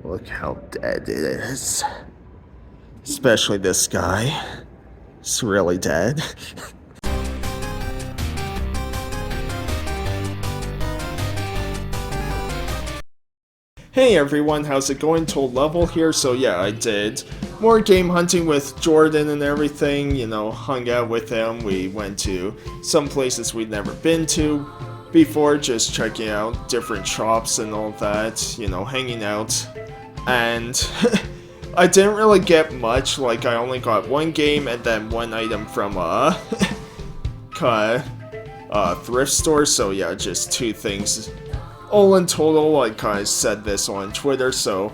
Look how dead it is. Especially this guy. It's really dead. Hey everyone, how's it going? Told Level here. So yeah, I did more game hunting with Jordan and everything, hung out with him. We went to some places we'd never been to before, just checking out different shops and all that, hanging out. And I didn't really get much, like I only got one game and then one item from a thrift store, so yeah, just two things. All in total, I kind of said this on Twitter, so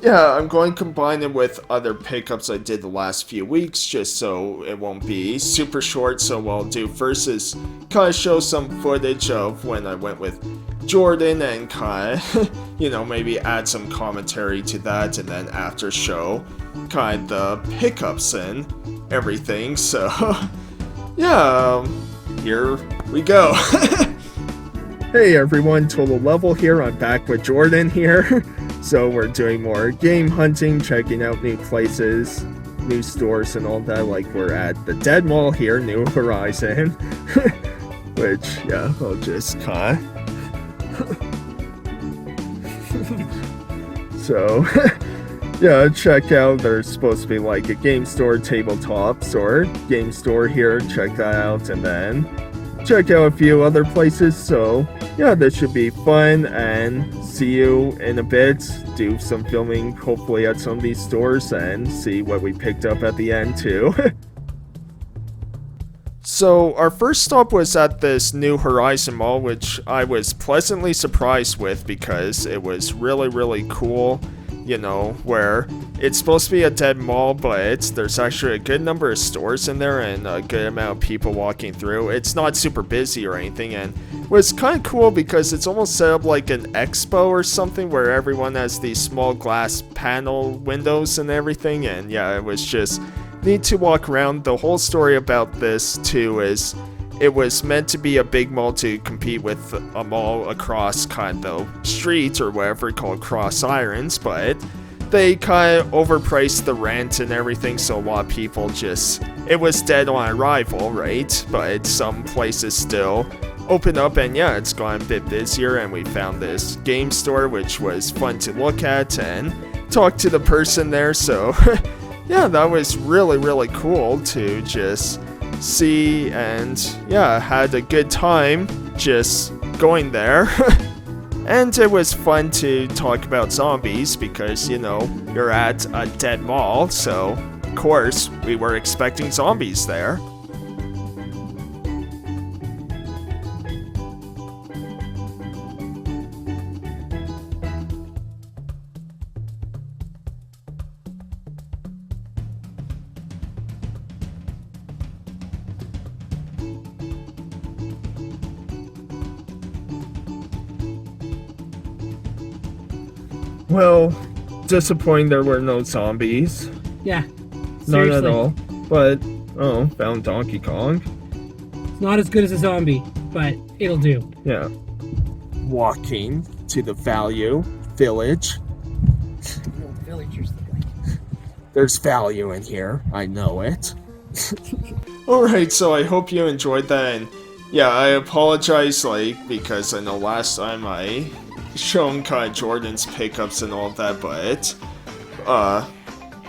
yeah, I'm going to combine it with other pickups I did the last few weeks, just so it won't be super short. So what I'll do first is kind of show some footage of when I went with Jordan and kind of, maybe add some commentary to that, and then after show kind of the pickups and everything. So yeah, here we go. Hey everyone, Total Level here. I'm back with Jordan here. So we're doing more game hunting, checking out new places, new stores and all that. Like we're at the Dead Mall here, New Horizon. Which, yeah, I'll just kinda... So, yeah, check out. There's supposed to be like a game store, tabletops, or game store here. Check that out, and then check out a few other places. So yeah, this should be fun, and see you in a bit. Do some filming hopefully at some of these stores and see what we picked up at the end too. So our first stop was at this New Horizon Mall, which I was pleasantly surprised with because it was really cool. Where it's supposed to be a dead mall, but there's actually a good number of stores in there and a good amount of people walking through. It's not super busy or anything, and it was kind of cool because it's almost set up like an expo or something where everyone has these small glass panel windows and everything, and yeah, it was just neat to walk around. The whole story about this too is it was meant to be a big mall to compete with a mall across kind of the street or whatever called Cross Irons, but they kind of overpriced the rent and everything, so a lot of people it was dead on arrival, right? But some places still open up, and yeah, it's gone a bit busier, and we found this game store which was fun to look at and talk to the person there, so yeah, that was really cool to just see, and yeah, had a good time just going there. And it was fun to talk about zombies because, you're at a dead mall, so of course we were expecting zombies there. Well, disappointing there were no zombies. Yeah, seriously. None at all. But, found Donkey Kong. It's not as good as a zombie, but it'll do. Yeah. Walking to the value village. Villagers. There's value in here, I know it. Alright, so I hope you enjoyed that, and yeah, I apologize, because I know last time I shown kind of Jordan's pickups and all that, but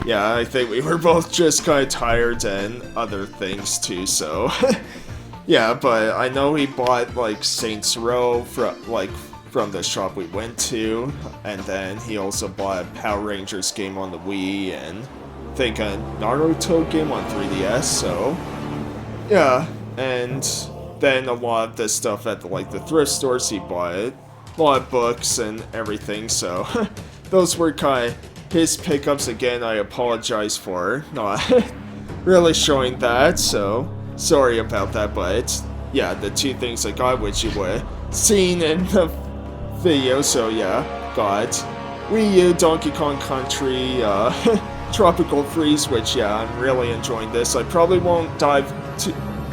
yeah, I think we were both just kind of tired and other things too, so yeah, but I know he bought like Saints Row from the shop we went to, and then he also bought a Power Rangers game on the Wii, and I think a Naruto game on 3DS, so yeah, and then a lot of the stuff at the thrift stores he bought, a lot of books and everything, so those were kind of his pickups. Again, I apologize for not really showing that, so sorry about that, but yeah, the two things I got, which you would have seen in the video, so yeah, got Wii U, Donkey Kong Country, Tropical Freeze, which yeah, I'm really enjoying this. I probably won't dive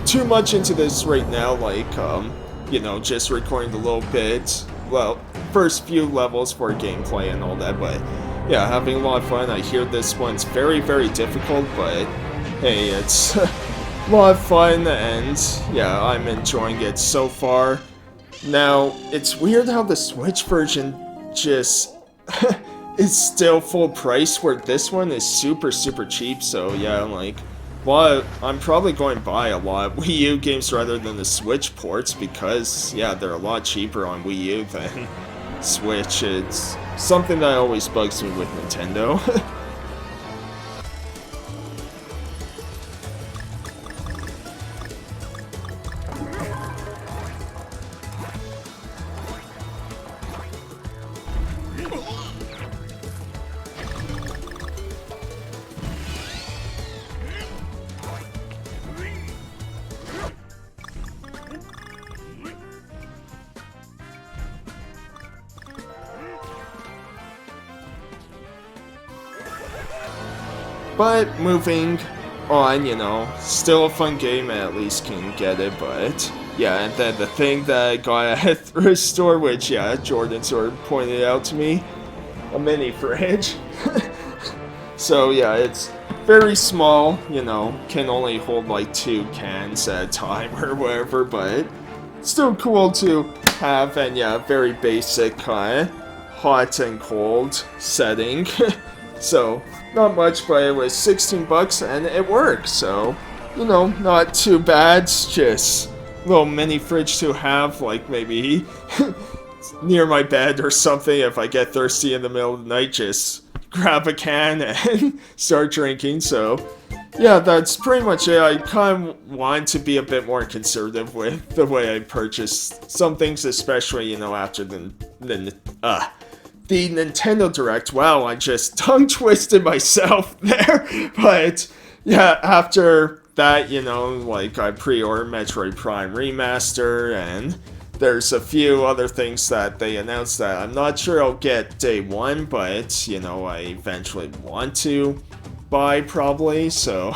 too much into this right now, just recording a little bit, well, first few levels for gameplay and all that, but yeah, having a lot of fun. I hear this one's very, very difficult, but hey, it's a lot of fun, and yeah, I'm enjoying it so far. Now, it's weird how the Switch version just is still full price, where this one is super, super cheap, so yeah, like, well, I'm probably going to buy a lot of Wii U games rather than the Switch ports, because, yeah, they're a lot cheaper on Wii U than Switch. It's something that always bugs me with Nintendo. But moving on, you know, still a fun game, I at least can get it, but yeah, and then the thing that I got at a thrift store, which, yeah, Jordan sort of pointed out to me, a mini fridge. So yeah, it's very small, you know, can only hold like 2 cans at a time or whatever, but still cool to have, and yeah, very basic kind of hot and cold setting. So, not much, but it was 16 bucks and it works, so, you know, not too bad. It's just a little mini fridge to have, like maybe near my bed or something. If I get thirsty in the middle of the night, just grab a can and start drinking. So, yeah, that's pretty much it. I kind of want to be a bit more conservative with the way I purchase some things, especially, you know, after the Nintendo Direct. Wow, I just tongue-twisted myself there. But, yeah, after that, you know, like, I pre-ordered Metroid Prime Remaster, and there's a few other things that they announced that I'm not sure I'll get day one, but, you know, I eventually want to buy, probably, so,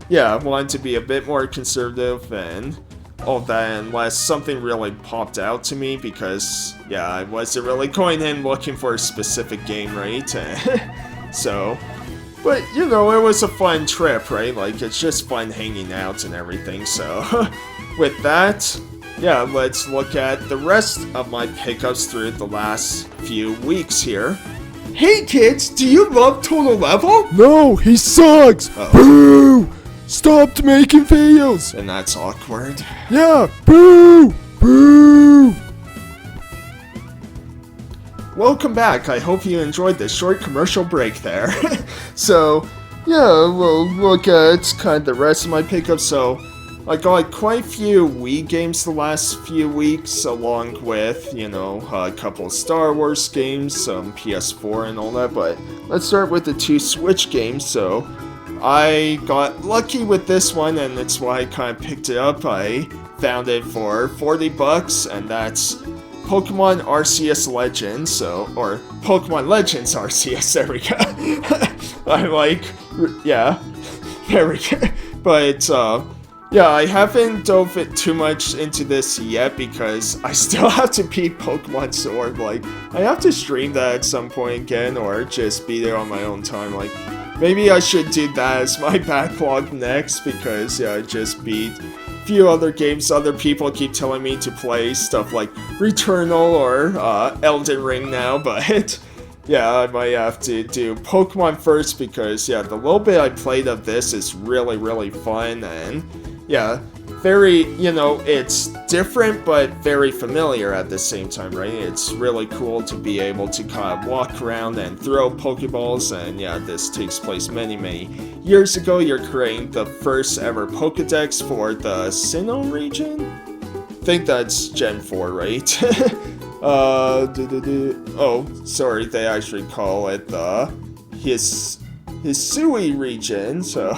yeah, I wanted to be a bit more conservative, and all that, unless something really popped out to me, because, yeah, I wasn't really going in looking for a specific game, right? So, but, you know, it was a fun trip, right? Like, it's just fun hanging out and everything, so, with that, yeah, let's look at the rest of my pickups through the last few weeks here. Hey kids, do you love Total Level? No, he sucks! Boo! Stopped making videos! And that's awkward. Yeah, boo! Boo! Welcome back, I hope you enjoyed this short commercial break there. So, yeah, we'll look at kind of the rest of my pickups. So, I got quite a few Wii games the last few weeks, along with, you know, a couple Star Wars games, some PS4 and all that, but let's start with the 2 Switch games. So, I got lucky with this one, and that's why I kind of picked it up. I found it for 40 bucks, and that's Pokemon Arceus Legends, so, or Pokemon Legends Arceus, there we go. I like, yeah, there we go. But, yeah, I haven't dove it too much into this yet because I still have to beat Pokemon Sword. Like, I have to stream that at some point again, or just be there on my own time. Like, maybe I should do that as my backlog next, because, yeah, I just beat a few other games other people keep telling me to play, stuff like Returnal or Elden Ring now, but yeah, I might have to do Pokemon first, because, yeah, the little bit I played of this is really, really fun, and yeah, very, you know, it's different but very familiar at the same time, right? It's really cool to be able to kind of walk around and throw Pokeballs, and yeah, this takes place many, many years ago. You're creating the first ever Pokedex for the Sinnoh region? I think that's Gen 4, right? Oh, sorry, they actually call it the Hisui region, so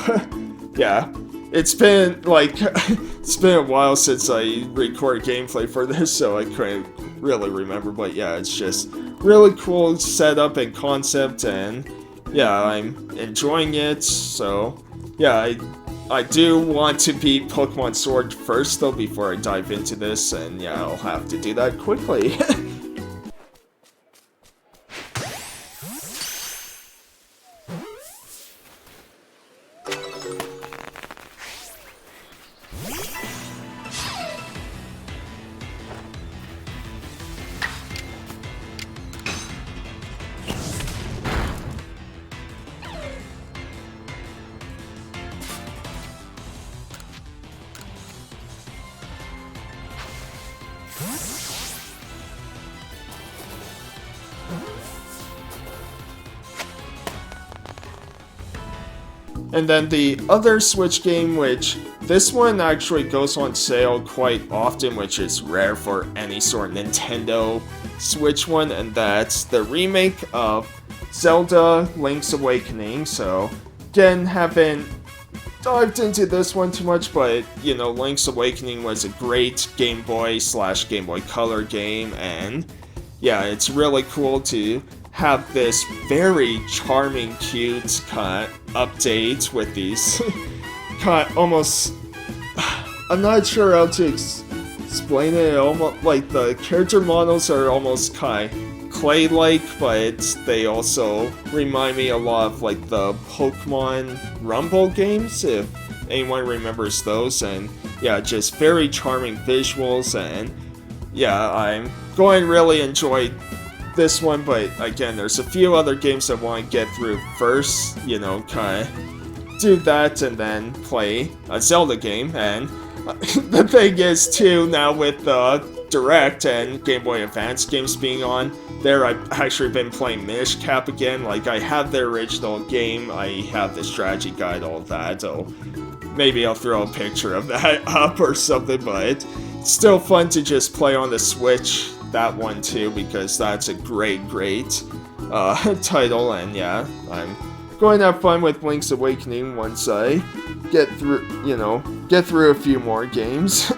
yeah. It's been, like, it's been a while since I recorded gameplay for this, so I couldn't really remember, but yeah, it's just really cool setup and concept, and yeah, I'm enjoying it, so yeah, I do want to beat Pokemon Sword first, though, before I dive into this, and yeah, I'll have to do that quickly. And then the other Switch game, which this one actually goes on sale quite often, which is rare for any sort of Nintendo Switch one, and that's the remake of Zelda Link's Awakening. So again, haven't dived into this one too much, but you know, Link's Awakening was a great Game Boy / Game Boy Color game, and yeah, it's really cool to have this very charming, cute kind of update with these kind of almost, I'm not sure how to explain it. Almost like the character models are almost kind of clay-like, but they also remind me a lot of like the Pokémon Rumble games, if anyone remembers those. And yeah, just very charming visuals, and yeah, I'm going to really enjoy this one, but again, there's a few other games I want to get through first, you know, kind of do that and then play a Zelda game. And the thing is too, now with the Direct and Game Boy Advance games being on there, I've actually been playing Minish Cap again. Like, I have the original game, I have the strategy guide, all that, so maybe I'll throw a picture of that up or something, but it's still fun to just play on the Switch, that one too, because that's a great title. And yeah, I'm going to have fun with Link's Awakening once I get through a few more games.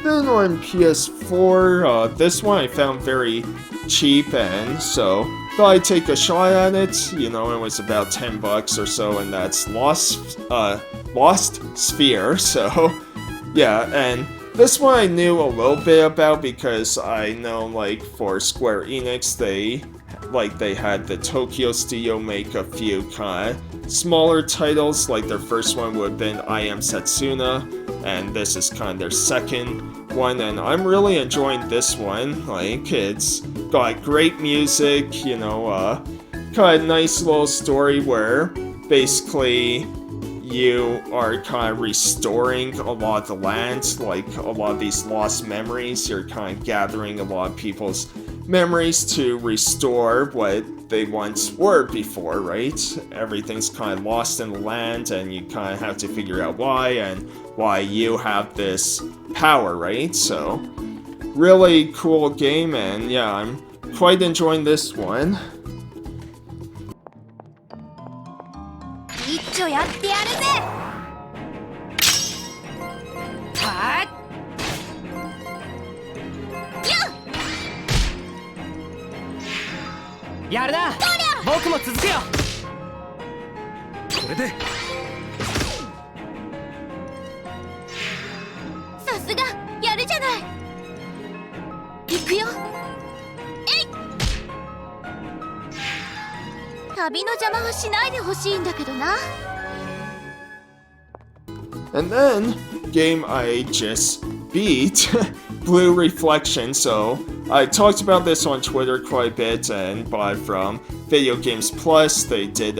Then on PS4, this one I found very cheap, and so thought I'd take a shot at it. You know, it was about $10 or so, and that's Lost Sphear. So yeah, and this one I knew a little bit about because I know, like, for Square Enix, they had the Tokyo studio make a few kind of smaller titles. Like, their first one would have been I Am Setsuna, and this is kind of their second one, and I'm really enjoying this one. Like, it's got great music, you know, kind of nice little story where basically you are kind of restoring a lot of the land, like a lot of these lost memories. You're kind of gathering a lot of people's memories to restore what they once were before, right? Everything's kind of lost in the land, and you kind of have to figure out why, and why you have this power, right? So, really cool game, and yeah, I'm quite enjoying this one. And then, game I just beat, Blue Reflection. So I talked about this on Twitter quite a bit, and bought from Video Games Plus. They did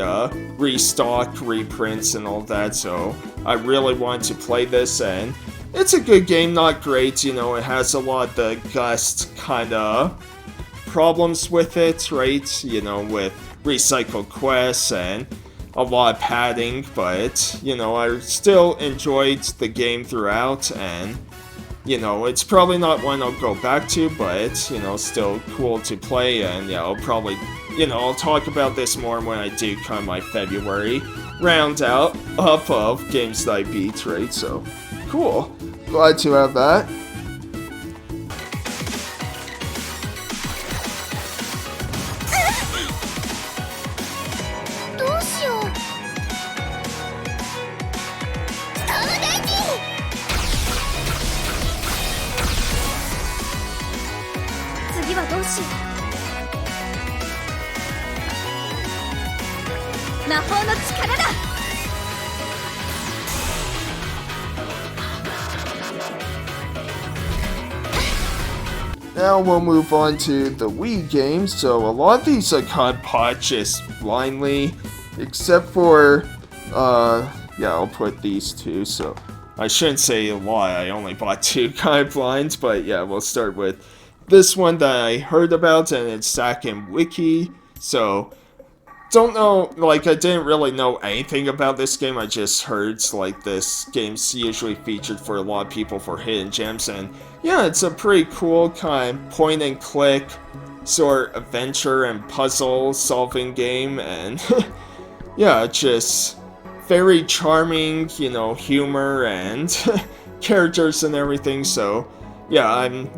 restock, reprints, and all that, so I really want to play this, and it's a good game, not great, you know, it has a lot of the Gust kind of problems with it, right? You know, with recycled quests and a lot of padding, but, you know, I still enjoyed the game throughout, and, you know, it's probably not one I'll go back to, but, you know, still cool to play, and yeah, I'll probably, you know, I'll talk about this more when I do kind of my February round out up of games that I beat, right? So, cool. Glad to have that. Now we'll move on to the Wii games. So a lot of these I kind of bought just blindly, except for, yeah, I'll put these two. So I shouldn't say a lot, I only bought two kind of blinds, but yeah, we'll start with this one that I heard about, and it's Zack and Wiki. So don't know, like, I didn't really know anything about this game. I just heard, like, this game's usually featured for a lot of people for hidden gems, and yeah, it's a pretty cool kind of point and click sort of adventure and puzzle solving game, and yeah, just very charming, you know, humor and characters and everything. So yeah, I'm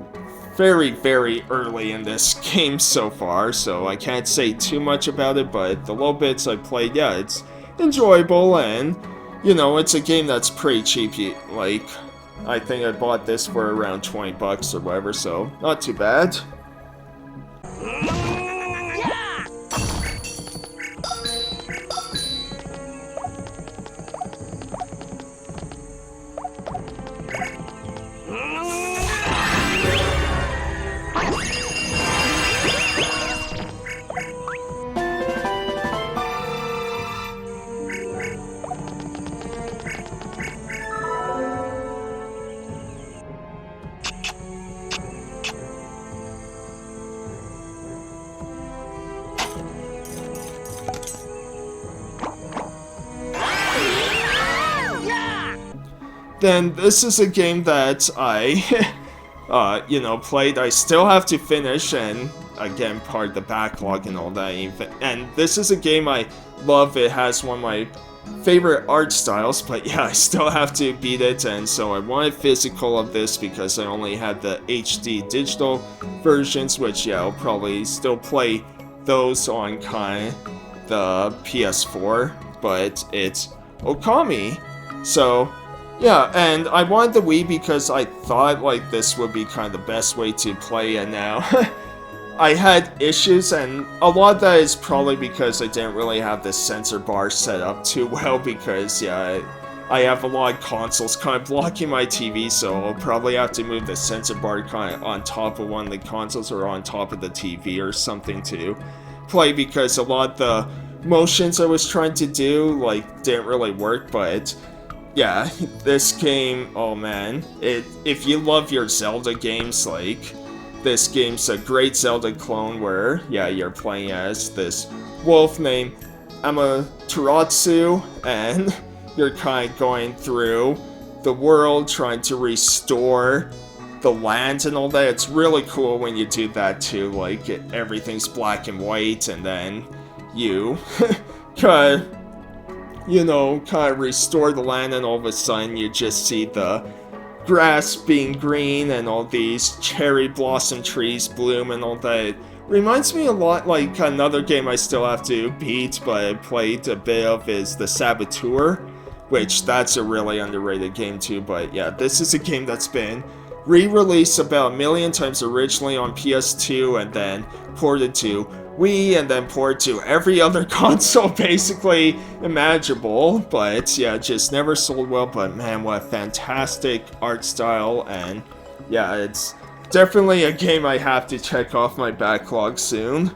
very, very early in this game so far, so I can't say too much about it, but the little bits I played, yeah, it's enjoyable, and, you know, it's a game that's pretty cheap. Like, I think I bought this for around 20 bucks or whatever, so not too bad. Then this is a game that I, you know, played. I still have to finish, and again, part of the backlog and all that. And this is a game I love. It has one of my favorite art styles, but yeah, I still have to beat it, and so I wanted physical of this because I only had the HD digital versions, which, yeah, I'll probably still play those on kind of the PS4, but it's Ōkami. So yeah, and I wanted the Wii because I thought, like, this would be kind of the best way to play, and now I had issues, and a lot of that is probably because I didn't really have this sensor bar set up too well, because, yeah, I have a lot of consoles kind of blocking my TV, so I'll probably have to move the sensor bar kind of on top of one of the consoles or on top of the TV or something to play, because a lot of the motions I was trying to do, like, didn't really work. But yeah, this game, oh man, if you love your Zelda games, like, this game's a great Zelda clone where, yeah, you're playing as this wolf named Amaterasu, and you're kind of going through the world trying to restore the land and all that. It's really cool when you do that too, like, everything's black and white, and then you kind of, you know, kind of restore the land, and all of a sudden you just see the grass being green and all these cherry blossom trees bloom and all that. It reminds me a lot like another game I still have to beat, but I played a bit of, is the Saboteur, which that's a really underrated game too. But yeah, this is a game that's been re-released about 1 million times, originally on PS2 and then ported to Wii, and then ported to every other console basically imaginable. But yeah, just never sold well. But man, what a fantastic art style, and yeah, it's definitely a game I have to check off my backlog soon.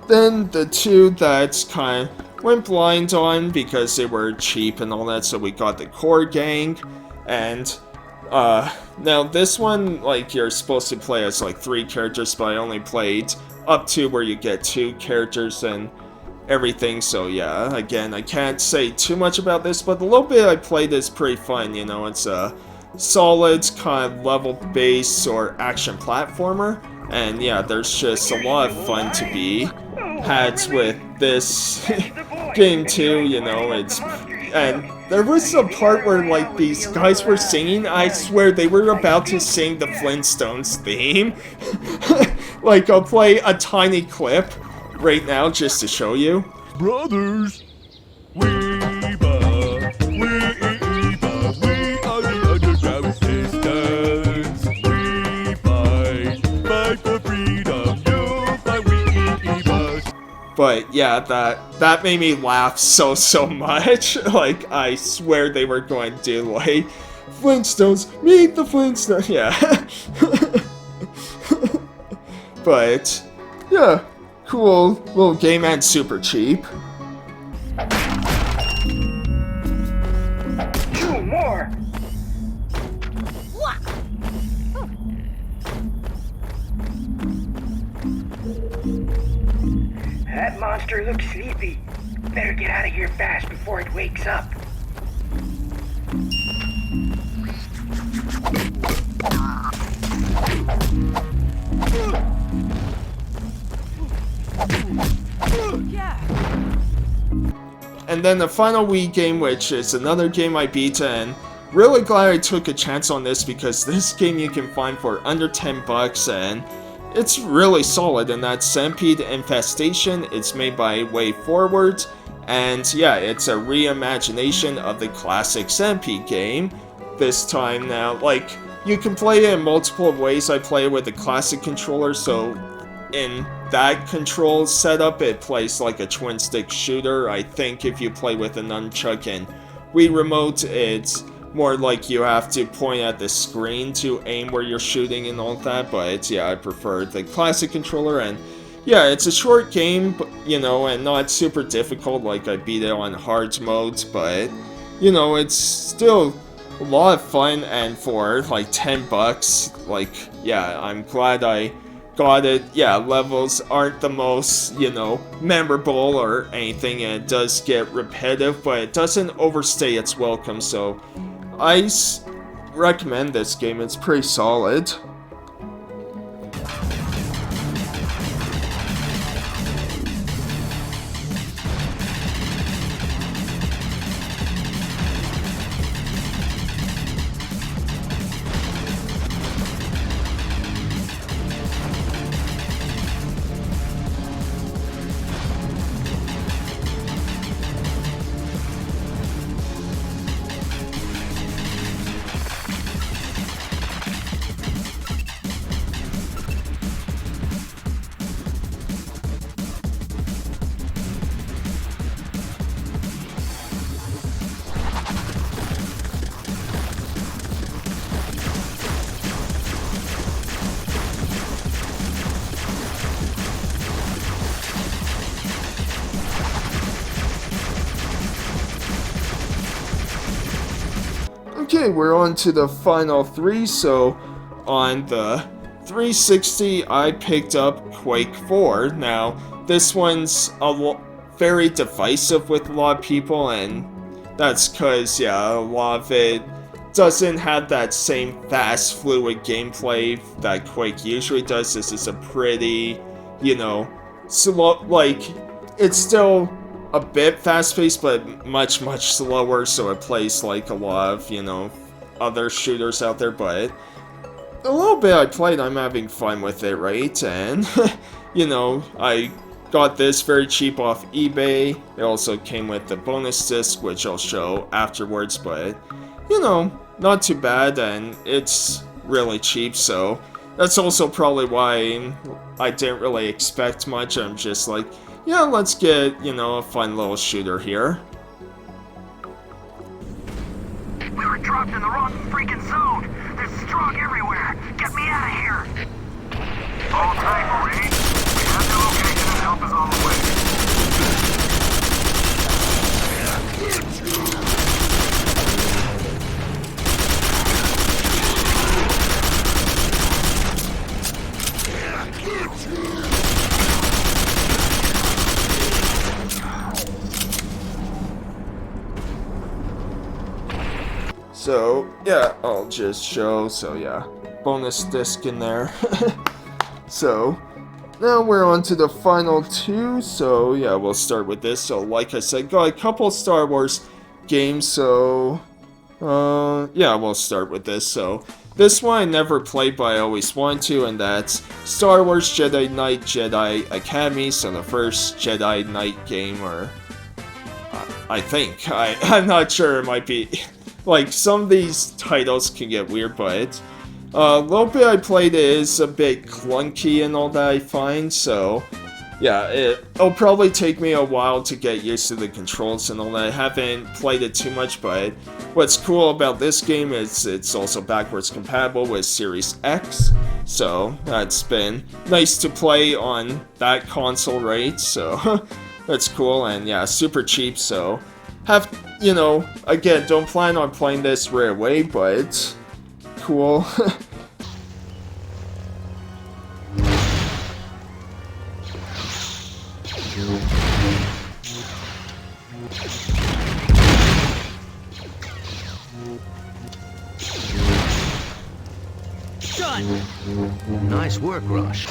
Then the two that kind of went blind on because they were cheap and all that, so we got the Core Gang, and now this one, like, you're supposed to play as like 3 characters, but I only played up to where you get 2 characters and everything. So yeah, again, I can't say too much about this, but the little bit I played is pretty fun. You know, it's a solid kind of level-based or action platformer, and yeah, there's just a lot of fun to be had with this game too, you know, and there was a part where, like, these guys were singing. I swear they were about to sing the Flintstones theme. Like, I'll play a tiny clip right now just to show you. Brothers, we are the underground systems. We fight for freedom. You fight, we But yeah, that made me laugh so much. Like, I swear they were going to do, like, Flintstones, meet the Flintstones. Yeah. But yeah, cool little game and super cheap. 2 more. That monster looks sleepy. Better get out of here fast before it wakes up. And then the final Wii game, which is another game I beat, and really glad I took a chance on this because this game you can find for under $10 and it's really solid, and that's Centipede Infestation. It's made by Way Forward, and yeah, it's a reimagination of the classic Centipede game. This time now, like, you can play it in multiple ways. I play it with the classic controller, so in that control setup, it plays like a twin-stick shooter. I think if you play with a nunchuck and Wii Remote, it's more like you have to point at the screen to aim where you're shooting and all that, but yeah, I prefer the classic controller, and yeah, it's a short game, you know, and not super difficult. Like, I beat it on hard mode, but, you know, it's still a lot of fun, and for like $10, like, yeah, I'm glad I got it. Yeah, levels aren't the most, you know, memorable or anything, and it does get repetitive, but it doesn't overstay its welcome, so I recommend this game. It's pretty solid. Okay, we're on to the final 3, so on the 360 I picked up Quake 4. Now, this one's very divisive with a lot of people, and that's because, yeah, a lot of it doesn't have that same fast, fluid gameplay that Quake usually does. This is a pretty, you know, slow, like, it's still a bit fast-paced, but much slower, so it plays like a lot of, you know, other shooters out there, but a little bit I played, I'm having fun with it, right? And, you know, I got this very cheap off eBay. It also came with the bonus disc, which I'll show afterwards, but, you know, not too bad, and it's really cheap, so that's also probably why I didn't really expect much. I'm just like, yeah, let's get, you know, a fun little shooter here. We were dropped in the wrong freaking zone. There's strong everywhere. Get me out of here. All tight, Marine. We have the location and help is on the way. So, yeah, I'll just show, so yeah, bonus disc in there. So, now we're on to the final two, so yeah, we'll start with this. So like I said, got a couple Star Wars games, so yeah, we'll start with this. So this one I never played, but I always wanted to, and that's Star Wars Jedi Knight Jedi Academy. So the first Jedi Knight game, or I think, I'm not sure, it might be, like, some of these titles can get weird, but a little bit I played is a bit clunky and all that, I find, so yeah, it'll probably take me a while to get used to the controls and all that. I haven't played it too much, but what's cool about this game is it's also backwards compatible with Series X, so that's been nice to play on that console, right? So that's cool, and yeah, super cheap, so have, you know, again, don't plan on playing this right away, but cool. Nice work, Rush.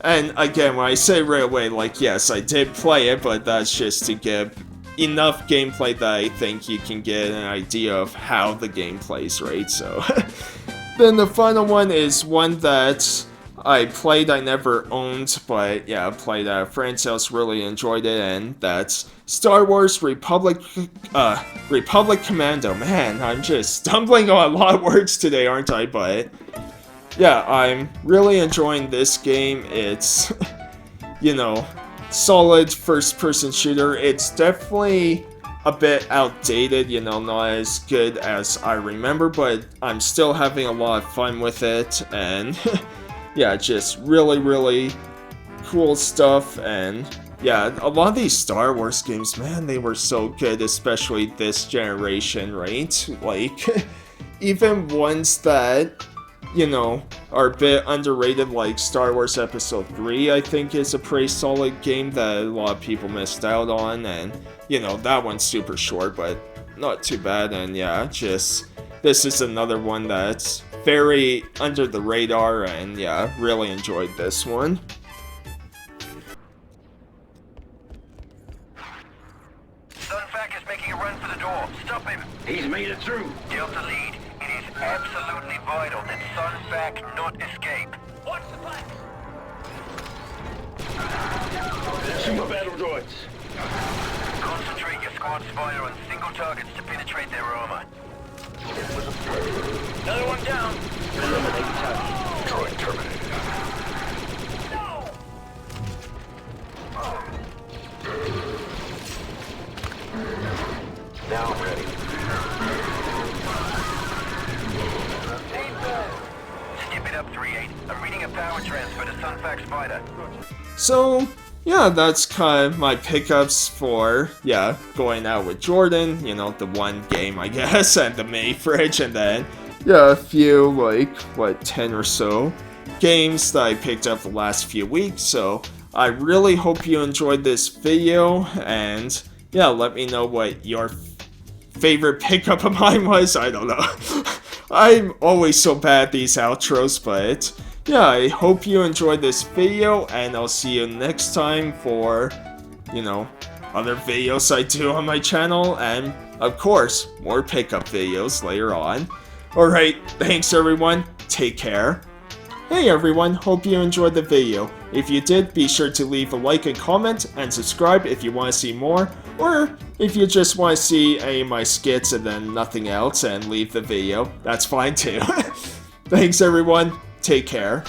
And again, when I say right away, like, yes, I did play it, but that's just to give enough gameplay that I think you can get an idea of how the game plays, right? So, then the final one is one that I played, I never owned, but yeah, I played at a friend's house, really enjoyed it, and that's Star Wars Republic Commando. Man, I'm just stumbling on a lot of words today, aren't I? But yeah, I'm really enjoying this game. It's, you know, solid first-person shooter. It's definitely a bit outdated, you know, not as good as I remember, but I'm still having a lot of fun with it, and yeah, just really, really cool stuff. And yeah, a lot of these Star Wars games, man, they were so good, especially this generation, right? Like, even ones that, you know, are a bit underrated, like Star Wars Episode 3, I think is a pretty solid game that a lot of people missed out on, and, you know, that one's super short, but not too bad, and yeah, just, this is another one that's very under the radar, and yeah, really enjoyed this one. Sunfac is making a run for the door. Stop him. He's made it through. Delta lead. It is absolutely vital that Sunfac not escape. Watch the flank. Super battle droids. Concentrate your squad spider on single targets to penetrate their armor. Another one down. Eliminate target. Droid terminated. Now I'm ready. Skip it up, 3-8. I'm reading a power transfer to Sunfac Spider. So, yeah, that's kind of my pickups for, yeah, going out with Jordan, you know, the one game, I guess, and the mini fridge, and then, yeah, a few, like, what, 10 or so games that I picked up the last few weeks. So I really hope you enjoyed this video, and yeah, let me know what your favorite pickup of mine was. I don't know. I'm always so bad at these outros, but yeah, I hope you enjoyed this video, and I'll see you next time for, you know, other videos I do on my channel, and of course, more pickup videos later on. Alright, thanks everyone, take care. Hey everyone, hope you enjoyed the video. If you did, be sure to leave a like and comment, and subscribe if you want to see more, or if you just want to see any of my skits and then nothing else and leave the video, that's fine too. Thanks everyone, take care.